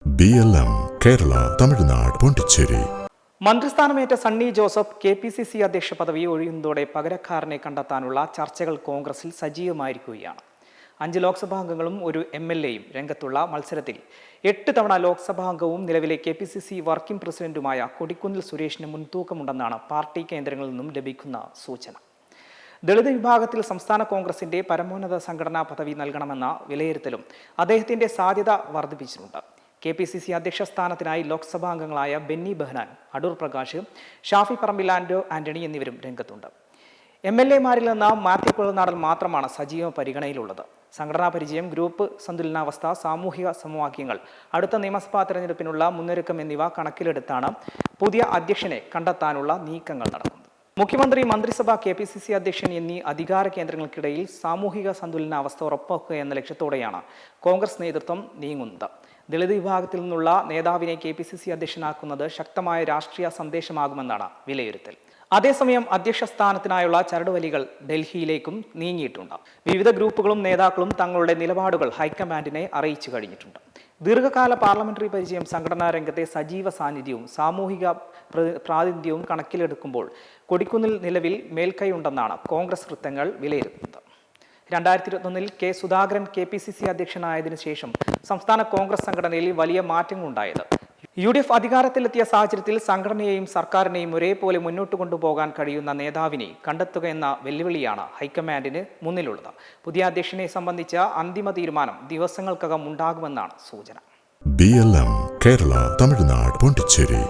BLM Kerala Tamil Nadu Pondicherry. മന്ത്രിസ്ഥാനമേറ്റ Sunny Joseph KPCC അധ്യക്ഷ പദവി ഒഴിയുന്നതോടെ പകരക്കാരനെ കണ്ടെത്താനുള്ള ചർച്ചകൾ കോൺഗ്രസിൽ സജീവമായിരിക്കുകയാണ്. 5 ലോക്സഭാംഗങ്ങളും ഒരു MLAയും രംഗത്തുള്ള മത്സരത്തിൽ 8 തവണ ലോക്സഭാംഗവും നിലവിലെ KPCC വർക്കിംഗ് പ്രസിഡന്റുമായ കൊടിക്കുന്നിൽ സുരേഷിന് മുൻതൂക്കമുണ്ടെന്നാണ് പാർട്ടി കേന്ദ്രങ്ങളിൽ നിന്നും ലഭിക്കുന്ന സൂചന. ദളിത് വിഭാഗത്തിൽ സംസ്ഥാന കോൺഗ്രസിന്റെ പരമോന്നത സംഘടനാ പദവി നൽകണമെന്ന വിലയിരുത്തലും അദ്ദേഹത്തിന്റെ സാധ്യത വർദ്ധിപ്പിച്ചിട്ടുണ്ട്. KPCC അധ്യക്ഷ സ്ഥാനത്തിനായി ലോക്സഭാംഗങ്ങളായ ബെന്നി ബെഹനാൻ, അടൂർ പ്രകാശ്, ഷാഫി പറമ്പിൽ ആന്റണി എന്നിവരും രംഗത്തുണ്ട്. MLAമാരിൽ നിന്ന് മാത്യു കുഴൽനാടൻ മാത്രമാണ് സജീവ പരിഗണനയിലുള്ളത്. സംഘടനാ പരിചയം, ഗ്രൂപ്പ് സന്തുലനാവസ്ഥ, സാമൂഹിക സമവാക്യങ്ങൾ, അടുത്ത നിയമസഭാ തെരഞ്ഞെടുപ്പിനുള്ള മുന്നൊരുക്കം എന്നിവ കണക്കിലെടുത്താണ് പുതിയ അധ്യക്ഷനെ കണ്ടെത്താനുള്ള നീക്കങ്ങൾ നടക്കുന്നത്. മുഖ്യമന്ത്രി, മന്ത്രിസഭ, KPCC അധ്യക്ഷൻ എന്നീ അധികാര കേന്ദ്രങ്ങൾക്കിടയിൽ സാമൂഹിക സന്തുലനാവസ്ഥ ഉറപ്പാക്കുക എന്ന ലക്ഷ്യത്തോടെയാണ് കോൺഗ്രസ് നേതൃത്വം നീങ്ങുന്നത്. ദളിത് വിഭാഗത്തിൽ നിന്നുള്ള നേതാവിനെ KPCC അധ്യക്ഷനാക്കുന്നത് ശക്തമായ രാഷ്ട്രീയ സന്ദേശമാകുമെന്നാണ് വിലയിരുത്തൽ. അതേസമയം അധ്യക്ഷ സ്ഥാനത്തിനായുള്ള ചരടുവലികൾ ഡൽഹിയിലേക്കും നീങ്ങിയിട്ടുണ്ട്. വിവിധ ഗ്രൂപ്പുകളും നേതാക്കളും തങ്ങളുടെ നിലപാടുകൾ ഹൈക്കമാൻഡിനെ അറിയിച്ചു കഴിഞ്ഞിട്ടുണ്ട്. ദീർഘകാല പാർലമെന്ററി പരിചയം, സംഘടനാ രംഗത്തെ സജീവ സാന്നിധ്യവും സാമൂഹിക പ്രാതിനിധ്യവും കണക്കിലെടുക്കുമ്പോൾ കൊടിക്കുന്നിൽ നിലവിൽ മേൽക്കൈയുണ്ടെന്നാണ് കോൺഗ്രസ് വൃത്തങ്ങൾ വിലയിരുത്തുന്നത്. 2021 K. സുധാകരൻ KPCC അധ്യക്ഷനായതിനു ശേഷം സംസ്ഥാന കോൺഗ്രസ് സംഘടനയിൽ വലിയ മാറ്റങ്ങളുണ്ടായത്. UDF അധികാരത്തിലെത്തിയ സാഹചര്യത്തിൽ സംഘടനയെയും സർക്കാരിനെയും ഒരേപോലെ മുന്നോട്ട് കൊണ്ടുപോകാൻ കഴിയുന്ന നേതാവിനെ കണ്ടെത്തുക എന്ന വെല്ലുവിളിയാണ് ഹൈക്കമാൻഡിന് മുന്നിലുള്ളത്. പുതിയ അധ്യക്ഷനെ സംബന്ധിച്ച അന്തിമ തീരുമാനം ദിവസങ്ങൾക്കകം ഉണ്ടാകുമെന്നാണ് സൂചന. BLM കേരള തമിഴ്നാട് പോണ്ടിച്ചേരി.